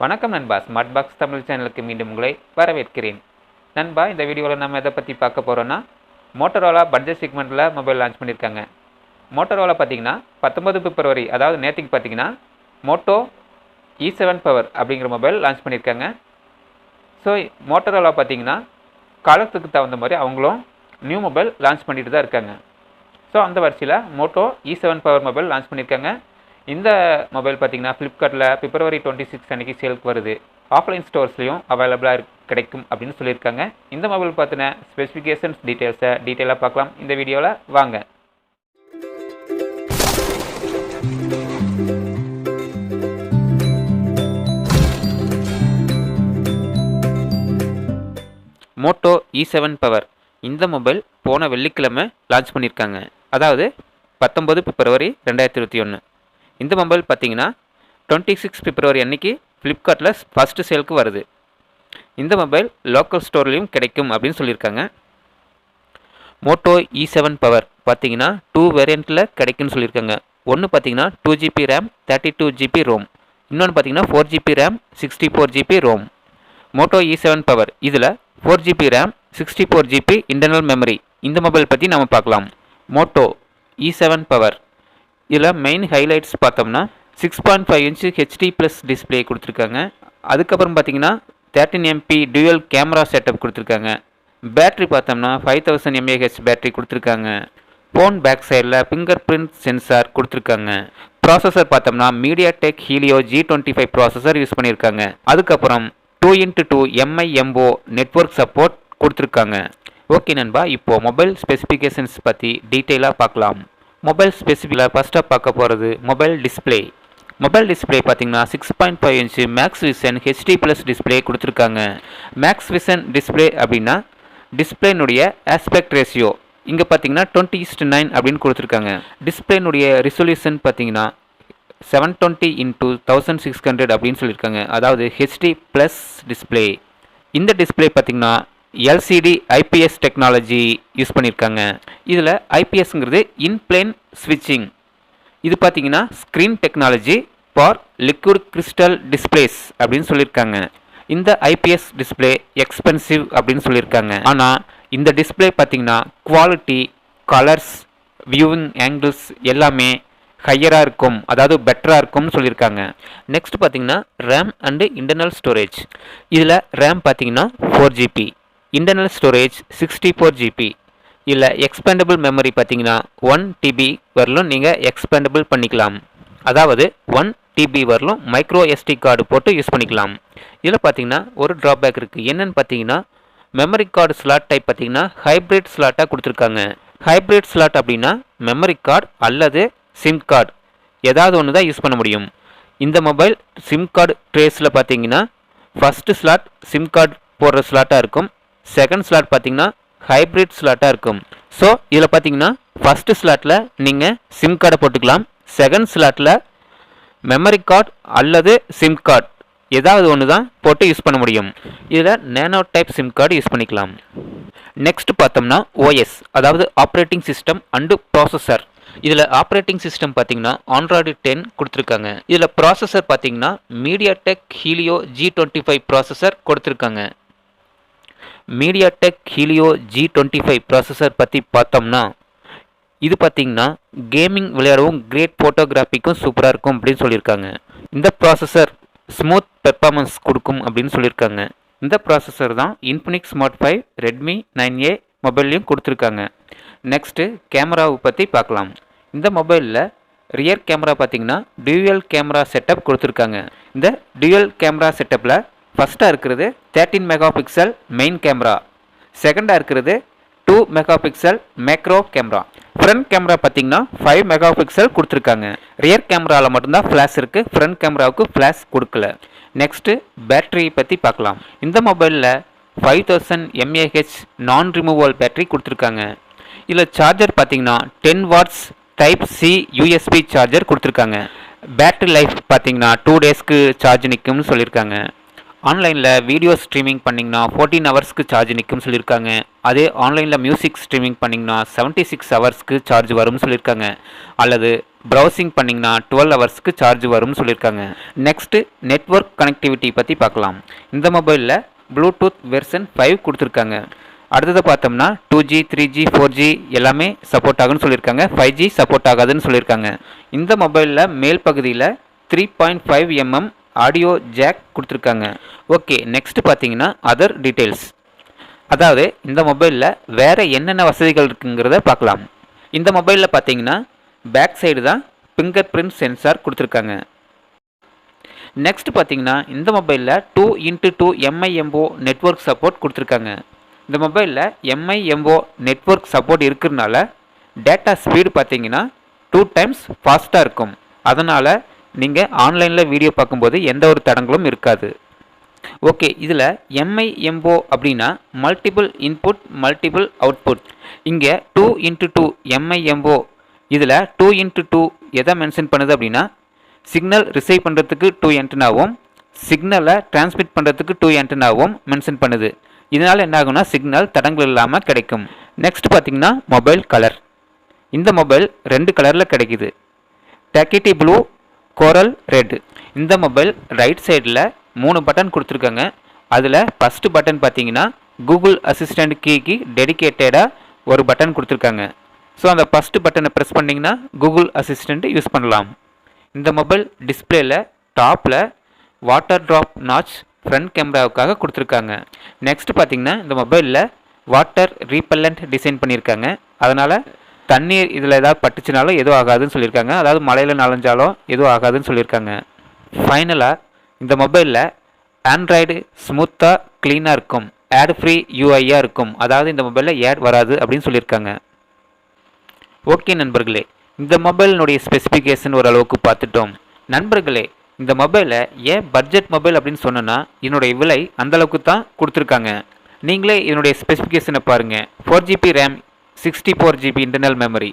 வணக்கம் நண்பா, smart box Tamil சேனலுக்கு மீண்டும் உங்களை வரவேற்கிறேன். நண்பா, இந்த வீடியோவில் நம்ம எதை பற்றி பார்க்க போகிறோன்னா, மோட்டோரோலா பட்ஜெட் செக்மெண்ட்டில் மொபைல் லான்ச் பண்ணியிருக்காங்க. மோட்டோரோலா பார்த்தீங்கன்னா 19 பிப்ரவரி, அதாவது நேற்றுக்கு பார்த்தீங்கன்னா மோட்டோ E7 பவர் அப்படிங்கிற மொபைல் லான்ச் பண்ணியிருக்காங்க. ஸோ மோட்டோரோலா பார்த்தீங்கன்னா காலத்துக்கு தகுந்த மாதிரி அவங்களும் நியூ மொபைல் லான்ச் பண்ணிட்டு தான் இருக்காங்க. ஸோ அந்த வரிசையில் Moto E7 power mobile launch பண்ணியிருக்காங்க. இந்த மொபைல் பார்த்தீங்கன்னா ஃப்ளிப்கார்ட்டில் பிப்ரவரி 26 அன்றைக்கி சேலுக்கு வருது. ஆஃப்லைன் ஸ்டோர்ஸ்லையும் அவைலபிளாக கிடைக்கும் அப்படின்னு சொல்லியிருக்காங்க. இந்த மொபைல் பார்த்தின ஸ்பெசிஃபிகேஷன்ஸ் டீட்டெயிலாக பார்க்கலாம் இந்த வீடியோவில். வாங்க. மோட்டோ E7 பவர் இந்த மொபைல் போன வெள்ளிக்கிழமை லான்ச் பண்ணியிருக்காங்க. அதாவது 19 பிப்ரவரி 2021. இந்த மொபைல் பார்த்தீங்கன்னா 26 பிப்ரவரி அன்னைக்கு ஃப்ளிப்கார்ட்டில் ஃபஸ்ட்டு சேலுக்கு வருது. இந்த மொபைல் லோக்கல் ஸ்டோர்லேயும் கிடைக்கும் அப்படின்னு சொல்லியிருக்காங்க. மோட்டோ E7 பவர் பார்த்தீங்கன்னா 2 வேரியண்ட்டில் கிடைக்கும்னு சொல்லியிருக்காங்க. ஒன்று பார்த்தீங்கன்னா 2GB ரேம் 32GB ரோம், இன்னொன்று பார்த்தீங்கன்னா 4GB RAM 64GB Rome. Moto E7 power இதில் 4GB RAM 64GB internal memory. இந்த மொபைல் பற்றி நம்ம பார்க்கலாம். மோட்டோ E7 பவர் இதில் மெயின் ஹைலைட்ஸ் பார்த்தோம்னா 6.5 இன்ச் HD+ டிஸ்பிளே கொடுத்துருக்காங்க. அதுக்கப்புறம் பார்த்தீங்கன்னா 13 MP டியூயல் கேமரா செட்டப் கொடுத்துருக்காங்க. பேட்ரி பார்த்தோம்னா 5000 mAh பேட்ரி கொடுத்துருக்காங்க. ஃபோன் பேக் சைடில் ஃபிங்கர் பிரிண்ட் சென்சார் கொடுத்துருக்காங்க. ப்ராசஸர் பார்த்தோம்னா MediaTek Helio G25 processor use பண்ணியிருக்காங்க. அதுக்கப்புறம் 2x2 MIMO நெட்வொர்க் சப்போர்ட் கொடுத்துருக்காங்க. ஓகே நண்பா, இப்போது மொபைல் ஸ்பெசிஃபிகேஷன்ஸ் பற்றி டீட்டெயிலாக பார்க்கலாம். மொபைல் ஸ்பெசிஃபிக்காக ஃபஸ்ட்டாக பார்க்க போகிறது மொபைல் டிஸ்பிளே. மொபைல் டிஸ்பிளே பார்த்தீங்கன்னா 6.5 inch max vision HD+ display கொடுத்துருக்காங்க. மேக்ஸ் விஷன் டிஸ்பிளே அப்படின்னா டிஸ்பிளேனுடைய ஆஸ்பெக்ட் ரேஷியோ இங்கே பார்த்தீங்கன்னா 20:9 அப்படின்னு கொடுத்துருக்காங்க. டிஸ்பிளேனுடைய ரிசொல்யூஷன் பார்த்தீங்கன்னா 720 × 1600 அப்படின்னு சொல்லியிருக்காங்க. அதாவது HD+ டிஸ்பிளே. இந்த டிஸ்பிளே பார்த்தீங்கன்னா LCD IPS டெக்னாலஜி யூஸ் பண்ணியிருக்காங்க. இதில் IPSங்கிறது இன்பிளேன் ஸ்விட்சிங். இது பார்த்தீங்கன்னா screen technology for liquid crystal displays அப்படின்னு சொல்லியிருக்காங்க. இந்த IPS டிஸ்பிளே எக்ஸ்பென்சிவ் அப்படின்னு சொல்லியிருக்காங்க. ஆனால் இந்த டிஸ்பிளே பார்த்தீங்கன்னா குவாலிட்டி, கலர்ஸ், வியூவிங் ஆங்கிள்ஸ் எல்லாமே ஹையராக இருக்கும், அதாவது பெட்டராக இருக்கும்னு சொல்லியிருக்காங்க. நெக்ஸ்ட் பார்த்தீங்கன்னா ரேம் அண்டு இன்டர்னல் ஸ்டோரேஜ். இதில் ரேம் பார்த்தீங்கன்னா 4GB, இன்டர்னல் ஸ்டோரேஜ் 64GB. இல்லை எக்ஸ்பேண்டபிள் மெமரி பார்த்தீங்கன்னா 1TB வரலும் நீங்கள் எக்ஸ்பேண்டபிள் பண்ணிக்கலாம். அதாவது 1TB வரலும் மைக்ரோ SD கார்டு போட்டு யூஸ் பண்ணிக்கலாம். இதில் பார்த்தீங்கன்னா ஒரு ட்ராபேக் இருக்குது. என்னென்னு பார்த்தீங்கன்னா மெமரி கார்டு ஸ்லாட் டைப் பார்த்தீங்கன்னா ஹைப்ரிட் ஸ்லாட்டாக கொடுத்துருக்காங்க. ஹைப்ரிட் ஸ்லாட் அப்படின்னா மெமரி கார்டு அல்லது சிம் கார்டு ஏதாவது ஒன்று தான் யூஸ் பண்ண முடியும். இந்த மொபைல் சிம் கார்டு ட்ரேஸில் பார்த்தீங்கன்னா ஃபஸ்ட்டு ஸ்லாட் சிம் கார்டு போடுற ஸ்லாட்டாக இருக்கும். செகண்ட் ஸ்லாட் பார்த்தீங்கன்னா ஹைப்ரிட் ஸ்லாட்டாக இருக்கும். ஸோ இதில் பார்த்தீங்கன்னா ஃபஸ்ட்டு ஸ்லாட்டில் நீங்கள் சிம் கார்டை போட்டுக்கலாம். செகண்ட் ஸ்லாட்டில் மெமரி கார்டு அல்லது சிம் கார்டு ஏதாவது ஒன்று தான் போட்டு யூஸ் பண்ண முடியும். இதில் nano type sim card use பண்ணிக்கலாம். நெக்ஸ்ட் பார்த்தோம்னா OS, அதாவது ஆப்ரேட்டிங் சிஸ்டம் அண்டு ப்ராசஸர். இதில் ஆப்ரேட்டிங் சிஸ்டம் பார்த்தீங்கன்னா Android 10 கொடுத்துருக்காங்க. இதில் ப்ராசஸர் பார்த்தீங்கன்னா MediaTek Helio G25 ப்ராசஸர் கொடுத்துருக்காங்க. MediaTek Helio G25 ப்ராசஸர் பற்றி பார்த்தோம்னா இது பார்த்தீங்கன்னா கேமிங் விளையாடவும் கிரேட் ஃபோட்டோகிராஃபிக்கும் சூப்பராக இருக்கும் அப்படின்னு சொல்லியிருக்காங்க. இந்த ப்ராசஸர் ஸ்மூத் பெர்ஃபார்மன்ஸ் கொடுக்கும் அப்படின்னு சொல்லியிருக்காங்க. இந்த ப்ராசஸர் தான் Infinix Smart 5, Redmi 9A மொபைல்லையும் கொடுத்துருக்காங்க. நெக்ஸ்ட்டு கேமராவை பற்றி பார்க்கலாம். இந்த மொபைலில் ரியர் கேமரா பார்த்தீங்கன்னா டியூயல் கேமரா செட்டப் கொடுத்துருக்காங்க. இந்த டியூயல் கேமரா செட்டப்பில் ஃபஸ்ட்டாக இருக்கிறது 13 மெகாபிக்சல் மெயின் கேமரா, செகண்டாக இருக்கிறது 2 megapixel macro camera. Front camera பார்த்தீங்கன்னா 5 மெகாபிக்சல் கொடுத்துருக்காங்க. ரியர் கேமராவில் மட்டும்தான் ஃப்ளாஷ் இருக்குது, ஃப்ரண்ட் கேமராவுக்கு ஃப்ளாஷ் கொடுக்கல. நெக்ஸ்ட்டு பேட்டரி பற்றி பார்க்கலாம். இந்த மொபைலில் 5000 mAh நான் ரிமூவல் பேட்டரி கொடுத்துருக்காங்க. இதில் சார்ஜர் பார்த்தீங்கன்னா 10 watts type C USB charger கொடுத்துருக்காங்க. பேட்டரி லைஃப் பார்த்தீங்கன்னா 2 டேஸ்க்கு சார்ஜ் நிற்கும்னு சொல்லியிருக்காங்க. ஆன்லைனில் வீடியோ ஸ்ட்ரீமிங் பண்ணிங்கன்னா 14 ஹவர்ஸ்க்கு சார்ஜ் நிற்கும்னு சொல்லியிருக்காங்க. அதே ஆன்லைனில் மியூசிக் ஸ்ட்ரீமிங் பண்ணிங்கன்னா 76 ஹவர்ஸ்க்கு சார்ஜ் வரும்னு சொல்லியிருக்காங்க. அல்லது ப்ரௌசிங் பண்ணிங்கன்னா 12 ஹவர்ஸ்க்கு சார்ஜ் வரும்னு சொல்லியிருக்காங்க. நெக்ஸ்ட்டு நெட்வொர்க் கனெக்டிவிட்டி பற்றி பார்க்கலாம். இந்த மொபைலில் ப்ளூடூத் வெர்ஷன் 5 கொடுத்துருக்காங்க. அடுத்தது பார்த்தோம்னா 2G 3G 4G எல்லாமே சப்போர்ட் ஆகுன்னு சொல்லியிருக்காங்க. 5G சப்போர்ட் ஆகாதுன்னு சொல்லியிருக்காங்க. இந்த மொபைலில் மேல் பகுதியில் 3.5 mm ஆடியோ ஜாக் கொடுத்துருக்காங்க. ஓகே, நெக்ஸ்ட் பார்த்தீங்கன்னா அதர் டீட்டெயில்ஸ். அதாவது இந்த மொபைலில் வேறு என்னென்ன வசதிகள் இருக்குங்கிறத பார்க்கலாம். இந்த மொபைலில் பார்த்தீங்கன்னா பேக் சைடு தான் ஃபிங்கர் பிரிண்ட் சென்சார் கொடுத்துருக்காங்க. நெக்ஸ்ட் பார்த்தீங்கன்னா இந்த மொபைலில் 2x2 MIMO நெட்வொர்க் சப்போர்ட் கொடுத்துருக்காங்க. இந்த மொபைலில் MIMO நெட்வொர்க் சப்போர்ட் இருக்கிறதுனால டேட்டா ஸ்பீடு பார்த்தீங்கன்னா 2 times ஃபாஸ்ட்டாக இருக்கும். அதனால் நீங்கள் ஆன்லைனில் வீடியோ பார்க்கும்போது எந்த ஒரு தடங்களும் இருக்காது. ஓகே, இதில் MIMO அப்படின்னா மல்டிபிள் இன்புட் மல்டிபிள் அவுட்புட். இங்கே 2x2 MIMO இதில் 2x2 எதை மென்ஷன் பண்ணுது அப்படின்னா சிக்னல் ரிசீவ் பண்ணுறதுக்கு 2 ஆண்டனாவும் சிக்னலை டிரான்ஸ்மிட் பண்ணுறதுக்கு 2 ஆண்டனாவும் மென்ஷன் பண்ணுது. இதனால் என்ன ஆகும்னா சிக்னல் தடங்கள் இல்லாமல் கிடைக்கும். நெக்ஸ்ட் பார்த்திங்கன்னா மொபைல் கலர். இந்த மொபைல் 2 கலரில் கிடைக்குது, டேக்கிட்டி ப்ளூ, கோரல் ரெட். இந்த மொபைல் ரைட் சைடில் 3 பட்டன் கொடுத்துருக்காங்க. அதில் ஃபஸ்ட்டு பட்டன் பார்த்தீங்கன்னா கூகுள் அசிஸ்டண்ட் கீக்கு டெடிக்கேட்டடாக ஒரு பட்டன் கொடுத்துருக்காங்க. ஸோ அந்த ஃபஸ்ட்டு பட்டனை ப்ரெஸ் பண்ணிங்கன்னா கூகுள் அசிஸ்டண்ட் யூஸ் பண்ணலாம். இந்த மொபைல் டிஸ்பிளேயில் டாப்பில் வாட்டர் ட்ராப் நாச் ஃப்ரண்ட் கேமராவுக்காக கொடுத்துருக்காங்க. நெக்ஸ்ட் பார்த்தீங்கன்னா இந்த மொபைலில் வாட்டர் ரீபல்லண்ட் டிசைன் பண்ணியிருக்காங்க. அதனால் தண்ணீர் இதில் ஏதாவது பட்டுச்சுனாலும் எதுவும் ஆகாதுன்னு சொல்லியிருக்காங்க. அதாவது மழையில் நனைஞ்சாலும் எதுவும் ஆகாதுன்னு சொல்லியிருக்காங்க. ஃபைனலாக இந்த மொபைலில் ஆண்ட்ராய்டு ஸ்மூத்தாக க்ளீனாக இருக்கும், ஆட் ஃப்ரீ யூஐயாக இருக்கும். அதாவது இந்த மொபைலில் ஆட் வராது அப்படின்னு சொல்லியிருக்காங்க. ஓகே நண்பர்களே, இந்த மொபைலினுடைய ஸ்பெசிஃபிகேஷன் ஓரளவுக்கு பார்த்துட்டோம். நண்பர்களே, இந்த மொபைலை ஏன் பட்ஜெட் மொபைல் அப்படின்னு சொன்னோன்னா இதனுடைய விலை அந்தளவுக்கு தான் கொடுத்துருக்காங்க. நீங்களே இதனுடைய ஸ்பெசிஃபிகேஷனை பாருங்கள். 4GB RAM, 64GB internal memory,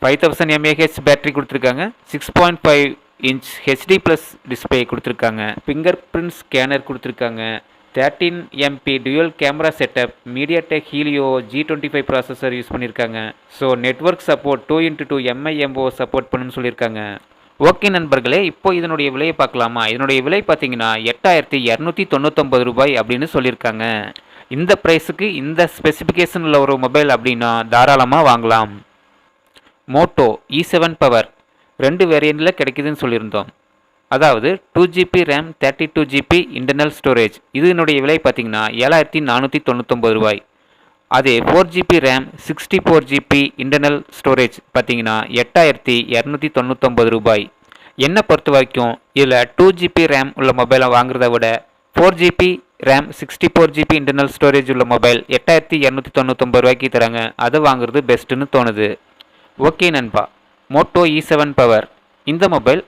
5000 mAh battery கொடுத்துருக்காங்க, 6.5 inch HD+ டிஸ்பிளே கொடுத்துருக்காங்க, ஃபிங்கர் பிரிண்ட் ஸ்கேனர் கொடுத்துருக்காங்க, 13 MP dual camera setup, MediaTek Helio G25 processor use பண்ணியிருக்காங்க. So network support 2x2 MIMO support பண்ணுன்னு சொல்லியிருக்காங்க. ஓகே நண்பர்களே, இப்போ இதனுடைய விலையை பார்க்கலாமா? இதனுடைய விலை பார்த்தீங்கன்னா 8299 ரூபாய் அப்படின்னு சொல்லியிருக்காங்க. இந்த ப்ரைஸுக்கு இந்த ஸ்பெசிஃபிகேஷனில் ஒரு மொபைல் அப்படின்னா தாராளமாக வாங்கலாம். மோட்டோ E7 பவர் 2 வேரியண்ட்டில் கிடைக்குதுன்னு சொல்லியிருந்தோம். அதாவது 2GB RAM 32GB internal storage. இதனுடைய விலை பார்த்தீங்கன்னா 7499 ரூபாய். அதே 4GB RAM 64GB internal storage பார்த்தீங்கன்னா 8299 ரூபாய். என்னை பொறுத்த வரைக்கும் இதில் 2GB RAM உள்ள மொபைலை வாங்குறத விட 4GB RAM 64GB internal storage உள்ள மொபைல் 8299 ரூபாய்க்கு தராங்க, அதை வாங்குறது பெஸ்ட்டுன்னு தோணுது. ஓகே நண்பா, மோட்டோ E7 பவர் இந்த மொபைல்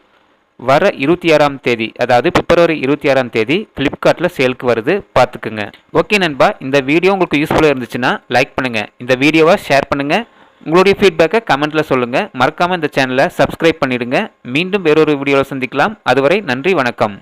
வர 26ஆம் தேதி, அதாவது பிப்ரவரி 26ஆம் தேதி ஃப்ளிப்கார்ட்டில் சேலுக்கு வருது, பார்த்துக்குங்க. ஓகே நண்பா, இந்த வீடியோ உங்களுக்கு யூஸ்ஃபுல்லாக இருந்துச்சுன்னா லைக் பண்ணுங்கள், இந்த வீடியோவை ஷேர் பண்ணுங்கள், உங்களுடைய ஃபீட்பேக்கை கமெண்ட்டில் சொல்லுங்கள். மறக்காமல் இந்த சேனலை சப்ஸ்கிரைப் பண்ணிடுங்க. மீண்டும் வேறொரு வீடியோவில் சந்திக்கலாம். அதுவரை நன்றி, வணக்கம்.